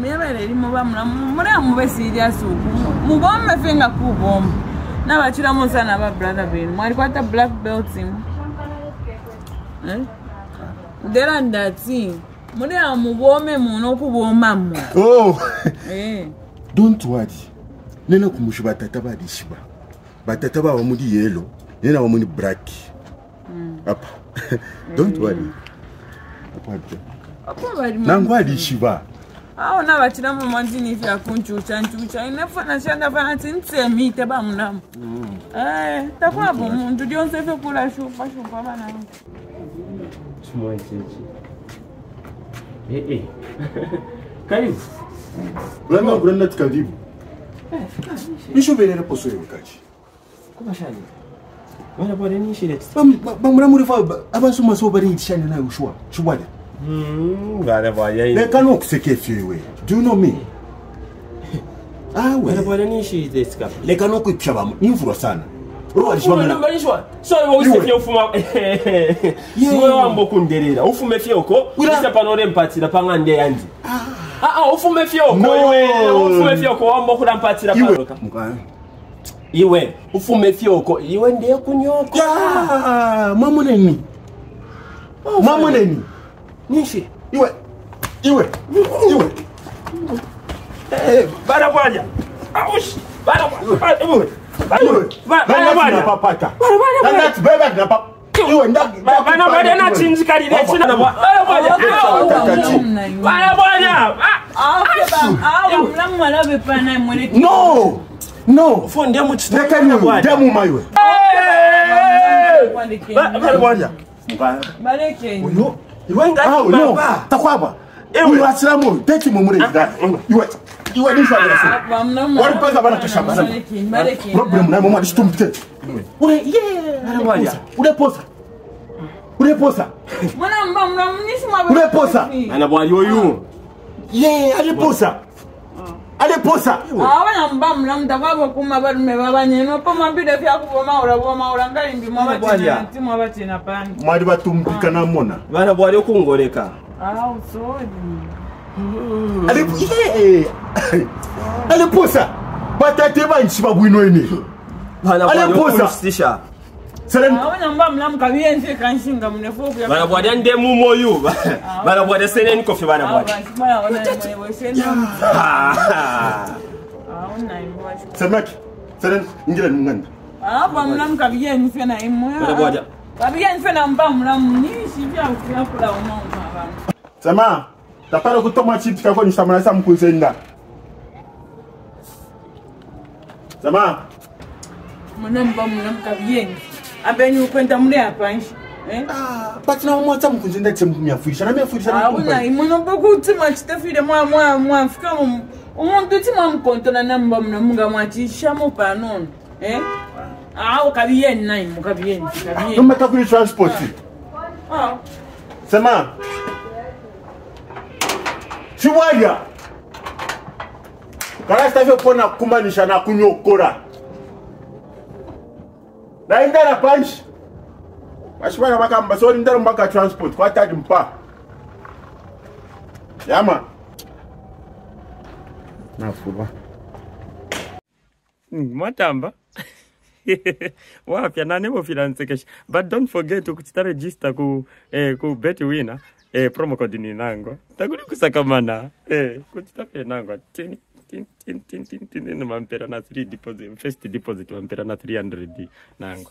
Mebere iri muba muri amube serious mubombe fenga kubomba nabachira musana ba brother benu mwari kwata black belt dera ndati muri amubome muno kubomba mu don't worry nena kumushu batata badishiba batata ba muri yellow nena wa muri black apa don't worry apa nangwa dishiba aho nabachira mu manzini ifya kunchucha inafana shanda fana tinsemi teba munam takwa bo mundu dionse fe kula shupa bana chumwa chechi karibu Brenda tukadibu nisho belele poso yokachi kubashani wana bwana nishire bamura muri fa abansu maso bari itishana nayo shwale ngale bwana le kanu kuseke fiwe do you know me wana bwana nishire ska le kanu kuipsha bamu nimfuro sana ro alishwa balishwa so usefye ufuma siwe wambo kunderera ufume fye uko bisa panore mpatira pangande yandi ufume fye uko ufume fye uko wambo kudampatira paroka iwe ufume fye uko iwe ndiye kunyoko mamuneni nishi iwe bara bwana aush bara bwana Bana papata. That's better than papa. You and that. Bana bwana na chinji kalile china bana No. Fonde muchito. Demu maiwe. Bana bwana. Bareke. Uyo. Iwe ngati baba. Takwaba. Uyo asiramu teki mumure ngida. Iwe nisho alasa. Wali pesa bana kashamba. Problem na mama distumte. Uleposa. Mwana mbamna mnisima uleposa. Ana bwali oyu. Aleposa. Wana mbamna mtakwabo kuma barume babanye no poma bide fya kuboma ura ngalimbi mwa batina timwa batina pani. Mwali batumpika na mona. Bana bwali okungoleka. Usodi. Aleposa. Batate banchi babwino ene. Aleposa. Wana mbamna mkabiyenze kanshinga mnefoku ya. Bana bwali ande mumo yu. Bana bwali seneni kofi bana bwali. Semaki. Seren ingile nganda. Bamna mkabiyenze na imwe. Bana bwali. Kabiyenze na mbamna mnishi bya kula umama bana. Sema, tapara kutoma chips kako ni samana sa mkunzenda. Sema. Mnamba mkabiyenze. Abenyu kwenda mle hapa nshi. But na mwa tamu kunzenda tsemumya fuisha na mfuisha na kumba. Imono boku tima chitafide mwa fika umuntu tima mkontona namba mnamunga mwatisha mo panon. Kabiyen nai mukabiyen. Numa takuri transport. Sema. Shiwaya. Kala stafio pona kumanisha na kunyokora. Na indara punch. Bashibana makamba so ndara mbaka transport kwa tadi mpa. Yama. Nafuba. Matamba. Wapya nane mo finance cash. But don't forget to register ku bet winner. Promo code ni nango. Takuli kusakamana. Kuchitape nango. Tin mampera na 3 deposit. First deposit mampera na 300 nango.